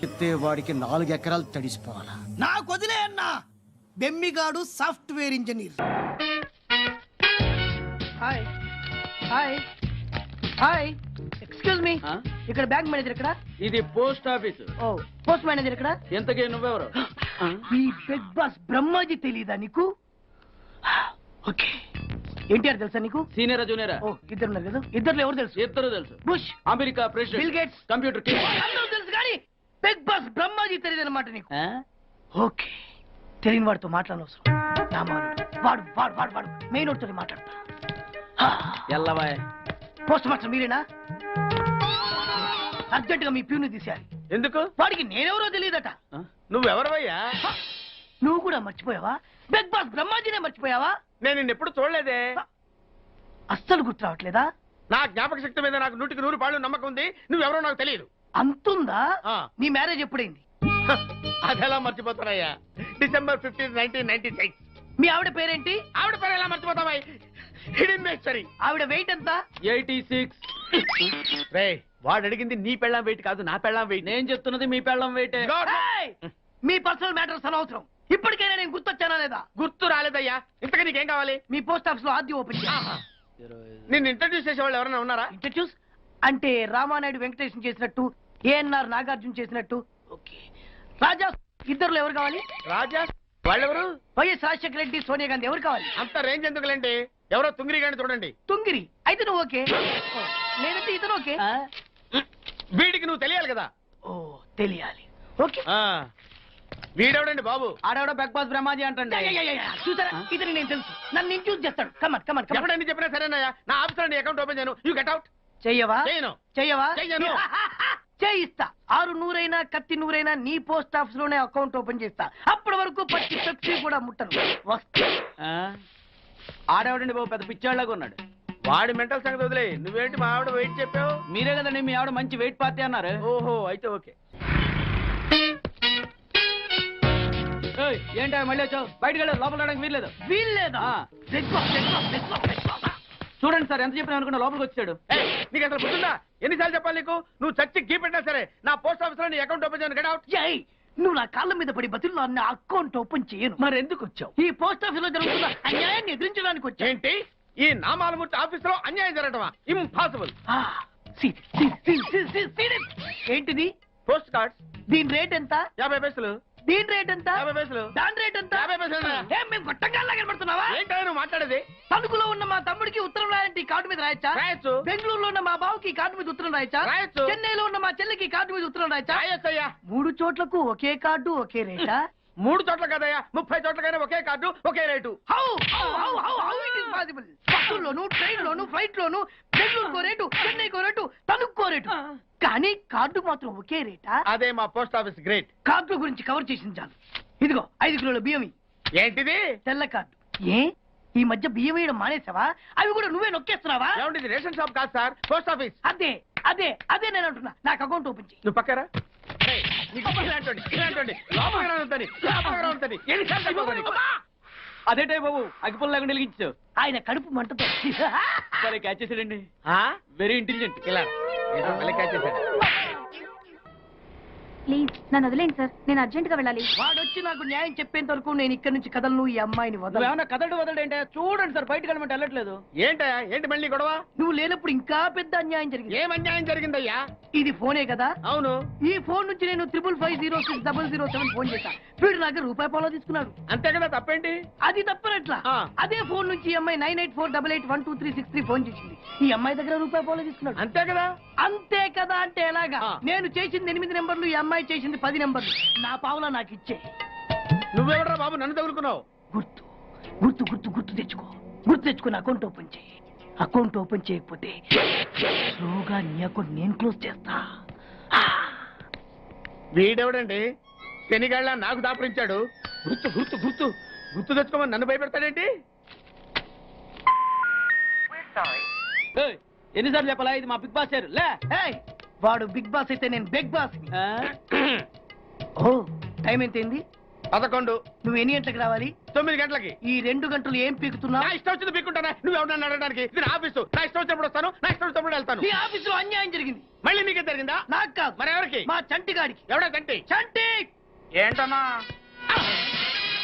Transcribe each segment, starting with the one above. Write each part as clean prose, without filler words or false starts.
ఎత్తే వాడికి 4 ఎకరాలు తడిసిపోవాలా. నాకు వదిలే అన్నా. బెమ్మిగాడు software engineer. Hi hi hi, excuse me, ఇక్కడ బ్యాంక్ మేనేజర్ ఇక్కడ. ఇది పోస్ట్ ఆఫీస్. ఓ, పోస్ట్ మేనేజర్ ఇక్కడ. ఎంతకీ నువ్వెవరు? ఈ బిగ్ బాస్ బ్రహ్మాజీ తెలీదా నీకు? ఓకే, ఎన్టీఆర్ తెలుసా నీకు? సీనియరా జూనియరా? ఓ, ఇద్దరు ఉన్నారు కదా. ఇద్దరు ఎవరు తెలుసు? ఇద్దరు తెలుసు. Bush, America president, bill gates, computer king. అందరూ తెలుసు కానీ బిగ్ బాస్ బ్రహ్మాజీ తెలియదు అనమాట నీకు. ఓకే, తెలియని వాడితో మాట్లాడనవసరం. నా మానుడు వాడు వాడు వాడు వాడు మెయిన్ వాడితో మాట్లాడతా. ఎల్లవాయ్. పోస్ట్ మాస్టర్ మీరేనా? అర్జెంట్ గా మీ ప్యూని తీసేయాలి. ఎందుకు? వాడికి నేనెవరో తెలియదట. నువ్వెవరవయ్యా? నువ్వు కూడా మర్చిపోయావా? బిగ్ బాస్ బ్రహ్మాజీనే మర్చిపోయావా? నేను నిన్నెప్పుడు చూడలేదే. అస్సలు గుర్తు రావట్లేదా? నా జ్ఞాపక శక్తి మీద నాకు 100% నమ్మకం ఉంది. నువ్వెవరో నాకు తెలియదు. అంతుందా? ఆ. నీ మ్యారేజ్ ఎప్పుడైంది? అదెలా మర్చిపోతానయ్యా? December 15, 1996. మీ ఆవిడ పేరేంటి? ఆవిడ పేరు ఎలా మర్చిపోతావా? Hidden mystery. ఆవిడ వెయిట్ ఎంత? 86. రే, వాడు అడిగింది నీ పెళ్ళాం వెయిట్ కాదు, నా పెళ్ళాం వెయిట్. నేను చెప్తున్నది మీ పెళ్ళాం వెయిట్. ఏయ్! మీ పర్సనల్ మ్యాటర్స్ అనవసరం. ఇప్పటికైనా నేను గుర్తొచ్చానా లేదా? గుర్తు రాలేదయ్యా. ఇంతగా నీకేం కావాలి? మీ పోస్ట్ ఆఫీస్ లో ఆద్యం ఓపెన్ చేయాలి. నిన్ను ఇంట్రడ్యూస్ చేసేవాళ్ళు ఎవరైనా ఉన్నారా? ఇంట్రడ్యూస్ అంటే రామానాయుడు వెంకటేశం చేసినట్టు, ఏఎన్ఆర్ నాగార్జున చేసినట్టు. ఓకే, రాజా ఇద్దరులో ఎవరు కావాలి? రాజా వాళ్ళెవరు? వైఎస్ రాజశేఖర రెడ్డి, సోనియా గాంధీ ఎవరు కావాలి? అంత రేంజ్ ఎందుకులేండి, ఎవరో తుంగిరి గాని చూడండి. తుంగిరి అయితే నువ్వు ఓకే, నేనంటే ఇతను ఓకే. వీడికి నువ్వు తెలియాలి కదా. ఓ, తెలియాలి. ఓకే, వీడెవడండి బాబు? ఆడవిడ బిగ్ బాస్ బ్రహ్మాజీ అంటండి. చూసారా, ఇతను నేను తెలుసు. నన్ను ఇంట్రడ్యూస్ చేస్తాడు. Come on come on come on. ఎవడని చెప్పినా సరేనయ్యా. నా ఆఫీస్ లో అకౌంట్ ఓపెన్ చేయను. You get out. చెయ్యవా? చేయను. చెయ్యవా? చెయ్యను. చేయిస్తా. 6 నూరైనా కత్తి నూరైనా నీ పోస్ట్ ఆఫీస్ లోనే అకౌంట్ ఓపెన్ చేస్తా. అప్పటి వరకు పచ్చి పెప్సీ కూడా ముట్టను. వస్తా. ఆడేవాడండి బాబు, పెద్ద పిచ్చాళ్ళగా ఉన్నాడు. వాడి మెంటల్ సంగతి వదిలే. నువ్వేంటి మా ఆవిడ వెయిట్ చెప్పావు? మీరే కదండి మీ ఆవిడ మంచి వెయిట్ పార్టీ అన్నారు. ఓహో, అయితే ఓకే. ఏంటో మళ్ళీ వచ్చావు? బయటకు వెళ్ళదు, లోపల రావడానికి వీల్లేదు. వీల్లేదా? చూడండి సార్, ఎంత చెప్పినా అనుకున్నా లోపలికి వచ్చాడు. నీకు అసలు గుర్తుందా? ఎన్నిసార్లు చెప్పాలి నీకు? నువ్వు చచ్చి గీ పెట్టినా సరే నా పోస్ట్ ఆఫీస్ లో నీ అకౌంట్ ఓపెన్ చేయను. Get out. జై, నువ్వు నా కాళ్ళ మీద పడి బతుల్లో నా అకౌంట్ ఓపెన్ చేయను. మరి ఎందుకు వచ్చావు? ఈ పోస్ట్ ఆఫీస్ లో జరుగుతున్న అన్యాయాన్ని ఎదిరించడానికి వచ్చా. ఏంటి? ఈ నామాలమూర్తి ఆఫీస్ లో అన్యాయం జరగటమా? ఇంపాసిబుల్. ఏంటిది? Post cards. దీని రేట్ ఎంత? 50 పైసలు. దీని రేట్ ఎంత? 50 పైసలు. దాని రేట్ ఎంత? 50 పైసలు. ఏం మేము గొట్టంగాల్లా కనబడుతున్నావా? ఏంటో నువ్వు మాట్లాడేది? తణుకులో ఉన్న మా తమ్ముడికి ఉత్తరం రాయంటే కార్డు మీద రాయచ్చా? రాయొచ్చు. బెంగళూరులో ఉన్న మా బావుకి కార్డు మీద ఉత్తరం రాయచ్చా? రాయొచ్చు. చెన్నైలో ఉన్న మా చెల్లికి కార్డు మీద ఉత్తరం రాయచ్చా? రాయొచ్చయ్యా. 3 చోట్లకు ఒకే కార్డు ఒకే రేటా? 3 చోట్ల కదయ్యా, 30 చోట్లకైనా ఒకే కార్డు ఒకే రేటు. బస్సుల్లోను, ట్రైన్ లోను, ఫ్లైట్ లోను బెంగళూరుకో రేటు, చెన్నైకో రేటు, తణుక్కో రేటు. కానీ కార్డు మాత్రం ఒకే రేటా? అదే మా పోస్ట్ ఆఫీస్ గ్రేట్. కార్డు గురించి కవర్ చేసింది చాలు. ఇదిగో 5 కిలోల బియ్యం. ఏంటిది? తెల్ల కార్డు. ఏ, ఈ మధ్య బియ్యం వేయడం మానేసావా? అవి కూడా నువ్వే నొక్కేస్తున్నావా? ఏమండి, ఇది రేషన్ షాప్ కాదు సార్, పోస్ట్ ఆఫీస్. అదే అదే అదే నేను అంటున్నా. నాకు అకౌంట్ ఓపెన్ చేయి. నువ్వు పక్కరా. అదేటే బాబు, అగ్గిపుల్ల లేకుండా వెలిగించావు. ఆయన కడుపు మంటతో సరే, క్యాచ్ చేసాడండి. Very intelligent. ఇలా మళ్ళీ క్యాచ్ చేశాడు. ప్లీజ్ నన్ను వదిలేండి సార్, నేను అర్జెంట్ గా వెళ్ళాలి. వాడొచ్చి నాకు న్యాయం చెప్పేంత వరకు నేను ఇక్కడి నుంచి కదలను. ఈ అమ్మాయిని వదలు. ఏమన్నా కదడు వదలంటే చూడండి సార్, బయటకు వెళ్ళమంటే వెళ్ళట్లేదు. ఏంటా? ఏంటి మళ్ళీ గొడవ? నువ్వు లేనప్పుడు ఇంకా పెద్ద అన్యాయం జరిగింది. ఏం అన్యాయం జరిగిందయ్యా? ఇది ఫోనే కదా? అవును. ఈ ఫోన్ నుంచి నేను 555060007 ఫోన్ చేశా. వీడు నాకు ₹1 తీసుకున్నాడు. అంతే కదా, తప్పేంటి? అది తప్పనట్లా. అదే ఫోన్ నుంచి ఈ అమ్మాయి 9848812363 ఫోన్ చేసింది. ఈ అమ్మాయి దగ్గర ₹1 తీసుకున్నాడు. అంతే కదా. అంతే కదా అంటే ఎలాగా? నేను చేసింది 8 నెంబర్లు, ఈ అమ్మాయి చేసింది 10 నెంబర్లు. నా పావులా నాకు ఇచ్చే. నువ్వెవడరా బాబు నన్ను తగులుకున్నావు? గుర్తు గుర్తు గుర్తు గుర్తు తెచ్చుకో. గుర్తు తెచ్చుకుని అకౌంట్ ఓపెన్ చేయి. అకౌంట్ ఓపెన్ చేయకపోతే స్లోగా నీ అకౌంట్ నేను క్లోజ్ చేస్తా. వీడెవడండి శనిగాళ్ళ నాకు దాపరించాడు? గుర్తు గుర్తు గుర్తు గుర్తు తెచ్చుకోమని నన్ను భయపెడతాడేంటి? ఎన్నిసార్లు చెప్పాలా? ఇది మా బిగ్ బాస్ సార్. లే, వాడు బిగ్ బాస్ అయితే నేను బిగ్ బాస్. ఓ, టైం ఎంతైంది? 11. నువ్వు ఎన్ని గంటలకు రావాలి? 9 గంటలకి. ఈ 2 గంటలు ఏం పీకుతున్నావు? నా ఇష్టం వచ్చింది పీక్కుంటానా? నువ్వు ఎవరన్నా అడగడానికి? ఇది నా ఆఫీసు. నా ఇష్టం వచ్చినప్పుడు వస్తాను, నా ఇష్టం వచ్చినప్పుడు వెళ్తాను. ఈ ఆఫీసులో అన్యాయం జరిగింది. మళ్ళీ మీకే జరిగిందా? నాకు కాదు, మరి ఎవరికి? మా చంటి గాడికి. ఎవడా తంటి? చంటి ఏంటన్నా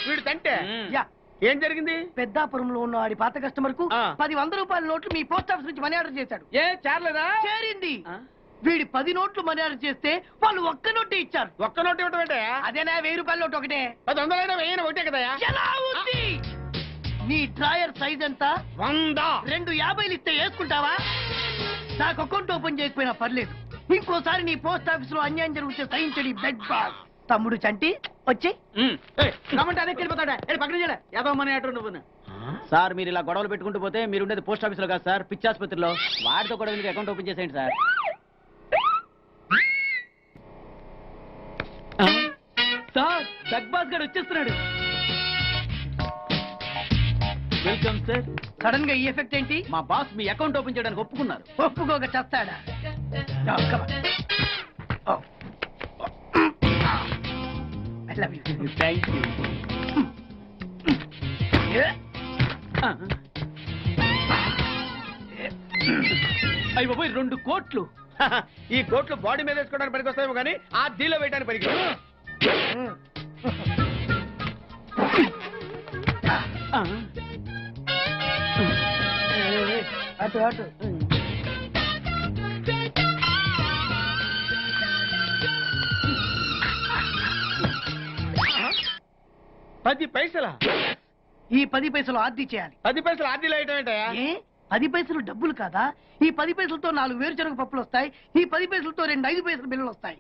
వీడు తంటే? యా, ఏం జరిగింది? పెద్దాపురంలో ఉన్న వాడి పాత కస్టమర్ కు ఆ. 10 రూపాయల నోట్లు మీ పోస్ట్ ఆఫీస్ నుంచి మనీ ఆర్డర్ చేశాడు. ఏ చేరలేదా? చేరింది. వీడి 10 నోట్లు మనీ ఆర్డర్ చేస్తే వాళ్ళు ఒక్క నోటు ఇచ్చారు. ఒక్క నోటు ఇవ్వటం ఏంటే? అదేనా 1000 రూపాయల నోటు ఒకటే. 10 వెయ్యి ఒకటే కదా? ఎలా ఉంది? నీ డ్రాయర్ సైజ్ ఎంత? 100. 2 50 ఇస్తే వేసుకుంటావా? నాకు అకౌంట్ ఓపెన్ చేయకపోయినా పర్లేదు. ఇంకోసారి నీ పోస్ట్ ఆఫీస్ లో అన్యాయం జరిగితే సహించడి బెడ్ బాస్. తమ్ముడు చంటి వచ్చి రమ్మంటే అదే వెళ్ళిపోతాడా? పక్కన చేయడా? ఏదో మనీ ఆర్డర్ నువ్వు. సార్ మీరు ఇలా గొడవలు పెట్టుకుంటూ పోతే మీరు ఉండేది పోస్ట్ ఆఫీస్ లో కాదు సార్, పిచ్చి ఆసుపత్రిలో. వాడితో కూడా మీకు అకౌంట్ ఓపెన్ చేసేయండి సార్. సార్ బెగ్ బాస్ గారు వచ్చేస్తున్నాడు. Welcome sir. సడన్ గా ఈ ఎఫెక్ట్ ఏంటి? మా బాస్ మీ అకౌంట్ ఓపెన్ చేయడానికి ఒప్పుకున్నారు. ఒప్పుకోక చేస్తాడా? Thank you. అయ్యి బాబోయ్ 2 కోట్లు. ఈ కోట్లు బాడీ మీద వేసుకోవడానికి పనికొస్తాయేమో కానీ ఆ దీలో వేయడానికి పనికి. అటు అటు. పది పైసలా? ఈ 10 పైసలు ఆర్డీ చేయాలి. 10 పైసలు ఆర్డీలో వేయటం ఏంటయా? ఏ 10 పైసలు డబ్బులు కాదా? ఈ 10 పైసలతో 4 వేరుశనగ పప్పులు వస్తాయి. ఈ 10 పైసలతో 2 5 పైసలు బిల్లులు వస్తాయి.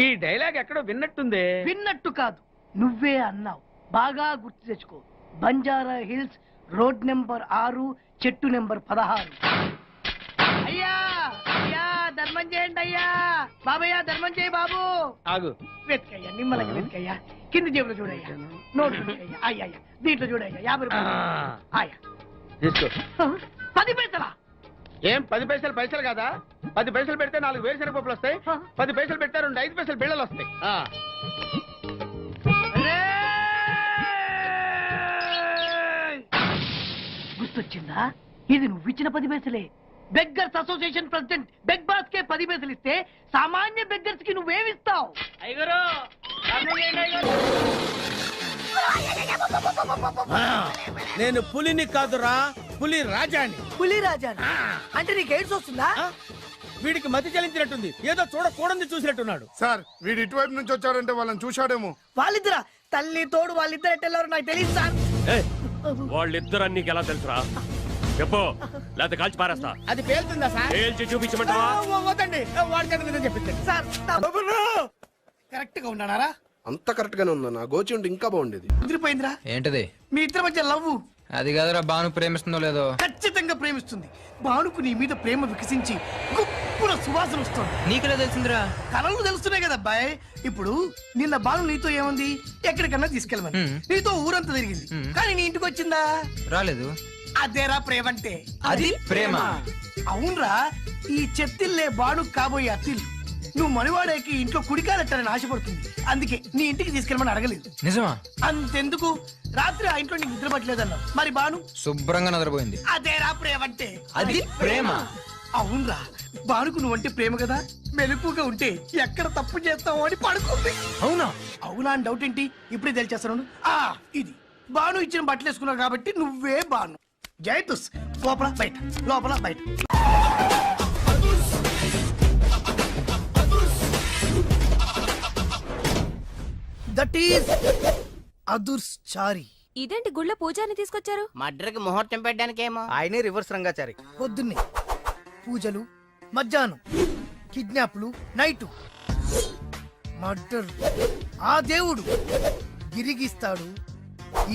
ఈ డైలాగ్ ఎక్కడో విన్నట్టుంది. విన్నట్టు కాదు, నువ్వే అన్నావు. బాగా గుర్తు తెచ్చుకో. బంజారా హిల్స్, రోడ్ నెంబర్ 6, చెట్టు నెంబర్ 16. అయ్యా అయ్యా ధర్మం చేయండి అయ్యా. బాబయ్యా ధర్మం చేయి బాబు. ఆగు. వెతికయ్యా, నిమ్మలంగా వెతికయ్యా. కింది జేబులో చూడయ్యా. నోట్లు చూడయ్యా. అయ్యా అయ్యా దీంట్లో చూడయ్యా. 50 రూపాయలు. అయ్యా తీసుకో. 10 పైసలా? ఏం 10 పైసలు పైసలు కాదా? 10 పైసలు పెడితే 4 వేరుశనగ పప్పులు వస్తాయి. 10 పైసలు పెడితే 2 5 పైసలు బిళ్ళలు వస్తాయి. గుర్తొచ్చిందా? ఇది నువ్వు ఇచ్చిన 10 పైసలే. Beggars association president beg boss కే 10 పైసలు ఇస్తే సామాన్య బెగ్గర్స్ కి నువ్వేమిస్తావు? నేను పులిని కాదురా, పులి రాజాని. పులి రాజా అంటే నీకు ఎయిడ్స్ వస్తుందా? వీడికి మతి చలించినట్టుంది, ఏదో చూడకూడదు చూసినట్టున్నాడు. సార్ వీడు ఇటువైపు నుంచి వచ్చాడంటే వాళ్ళని చూశాడేమో. వాళ్ళిద్దరా? తల్లి తోడు వాళ్ళిద్దరు ఎట్టెళ్ళారు నాకు తెలియదు సార్. వాళ్ళిద్దరు నీకు ఎలా తెలుసురా? చెప్పు, లేకపోతే కాల్చి పారేస్తా. అది పేలుతుందా సార్? పేల్చి చూపించమంటావా? వద్దండి, వాడికి చెప్పించండి సార్ కరెక్ట్ గా ఉన్నారా? అంత కరెక్ట్ గానే ఉందా? నా గోచి ఉంటే ఇంకా బాగుండేది. కుదిరిపోయిందిరా. ఏంటది? మీ ఇద్దరి మధ్య లవ్. అది కాదురా, బాను ప్రేమిస్తుందో లేదో. ఖచ్చితంగా ప్రేమిస్తుంది. బానుకు నీ మీద ప్రేమ వికసించి గుప్పున సువాసన వస్తుంది. నీకెలా తెలిసిందిరా? కలలు తెలుస్తున్నాయి కదా అబ్బాయి. ఇప్పుడు నిన్న బాను నీతో ఏముంది? ఎక్కడికన్నా తీసుకెళ్ళమని నీతో ఊరంతా తిరిగింది. కానీ నీ ఇంటికి వచ్చిందా? రాలేదు. అదేరా ప్రేమ అంటే. అది ప్రేమ. అవునరా. ఈ చెత్తిల్లే బాను కాబోయే అత్తిల్లు. నువ్వు మనవాడేకి ఇంట్లో కుడికాలెట్టాలని ఆశపడుతుంది. అందుకే నీ ఇంటికి తీసుకెళ్ళమని అడగలేదు. నిజమా? అంతెందుకు, రాత్రి ఆ ఇంట్లో నీకు నిద్ర పట్టలేదన్నావు. మరి బాను శుభ్రంగా నిద్రపోయింది. అదేరా ప్రేమ అంటే. అది ప్రేమ. అవునరా. బానుకు నువ్వంటే ప్రేమ కదా. మెలకుగా ఉంటే ఎక్కడ తప్పు చేస్తావు అని పడుకుంది. అవునా? అవునా అని డౌట్ ఏంటి? ఇప్పుడే తెలిచేస్తాను. ఇది బాను ఇచ్చిన బట్టలు వేసుకున్నావు కాబట్టి నువ్వే బాను. జైతుస్ లోపల బయట, లోపల బయట. దట్ ఈస్ అదుర్స్ చారి. ఇదేంటి గుళ్ళ పూజాని తీసుకొచ్చారు? మడ్రకి ముహూర్తం పెట్టడానికేమో. ఆయనే రివర్స్ రంగాచారి. పొద్దున్నే పూజలు, మధ్యాహ్నం కిడ్నాప్లు, నైటు మర్డర్. ఆ దేవుడు గిరిగిస్తాడు,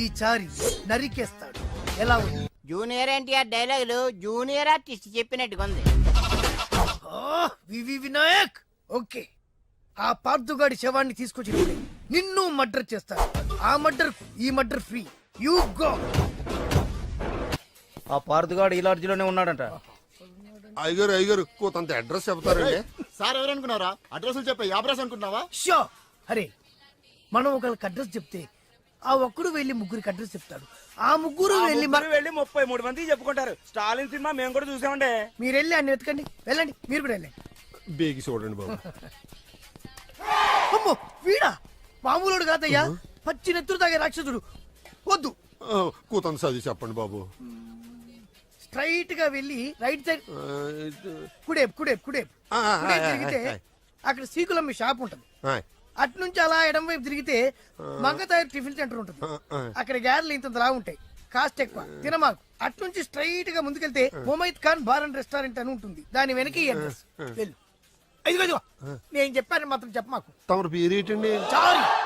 ఈ చారి నరికేస్తాడు. ఎలా ఉంది? జూనియర్ ఎన్టీఆర్ డైలాగులు జూనియర్ ఆర్టిస్ట్ చెప్పినట్టుగా ఉంది. వివి వినాయక్. ఓకే, ఆ పార్థుగాడి శవాన్ని తీసుకొచ్చినప్పుడు నిన్ను మర్డర్ చేస్తాడు. ఆ మర్డర్ ఈ మర్డర్ ఫ్రీ. You go. ఆ పార్థుగాడు ఈ లాడ్జిలోనే ఉన్నాడంట. అయ్యగారు కొంత అడ్రస్ చెప్తారండి. సార్ ఎవరనుకున్నారా? అడ్రస్ చెప్పే యాబ్రాస్ అనుకున్నావా? షో. అరే మనం ఒకళ్ళకి అడ్రస్ చెప్తే ఆ ఒక్కడు వెళ్ళి ముగ్గురికి అడ్రస్ చెప్తాడు. ఆ ముగ్గురు వెళ్ళి వెళ్ళి 33 మందికి చెప్పుకుంటారు. స్టాలిన్ సినిమా మేము కూడా చూసామండి. మీరు వెళ్ళి అన్ని వెతకండి. వెళ్ళండి, మీరు కూడా వెళ్ళండి. బేగి చూడండి బాబు. అమ్మో, వీడా మామూలుడు కాదయ్యా, పచ్చి నెత్తురు తాగే రాక్షసుడు. వద్దు, కూతంత చదివి చెప్పండి బాబు. స్ట్రైట్ గా వెళ్ళి రైట్ సైడ్ ఆ, ఇది- కుడేపు కుడేపు కుడేపు ఆ, ఆ, కుడేపు ఆ, తిరిగితే ఆ, అక్కడ సీకులమ్మి షాప్ ఉంటది. ఆ, అటు నుంచి అలా ఎడం వైపు తిరిగితే మంగతాయి టిఫిన్ సెంటర్ ఉంటుంది. ఆ, ఆ. అక్కడ గ్యారెలు ఇంత లా ఉంటాయి, కాస్ట్ ఎక్కువ, తినమాకు. అటు నుంచి స్ట్రైట్ గా ముందుకెళ్తే Mumaith Khan bar and restaurant అని ఉంటుంది. దాని వెనక ఈ అడ్రస్. వెళ్ళు. ఇదిగో ఇదిగో, నేను చెప్పాను మాత్రం చెప్పమాకు. తమరు పేరు ఏంటండి? చాలు.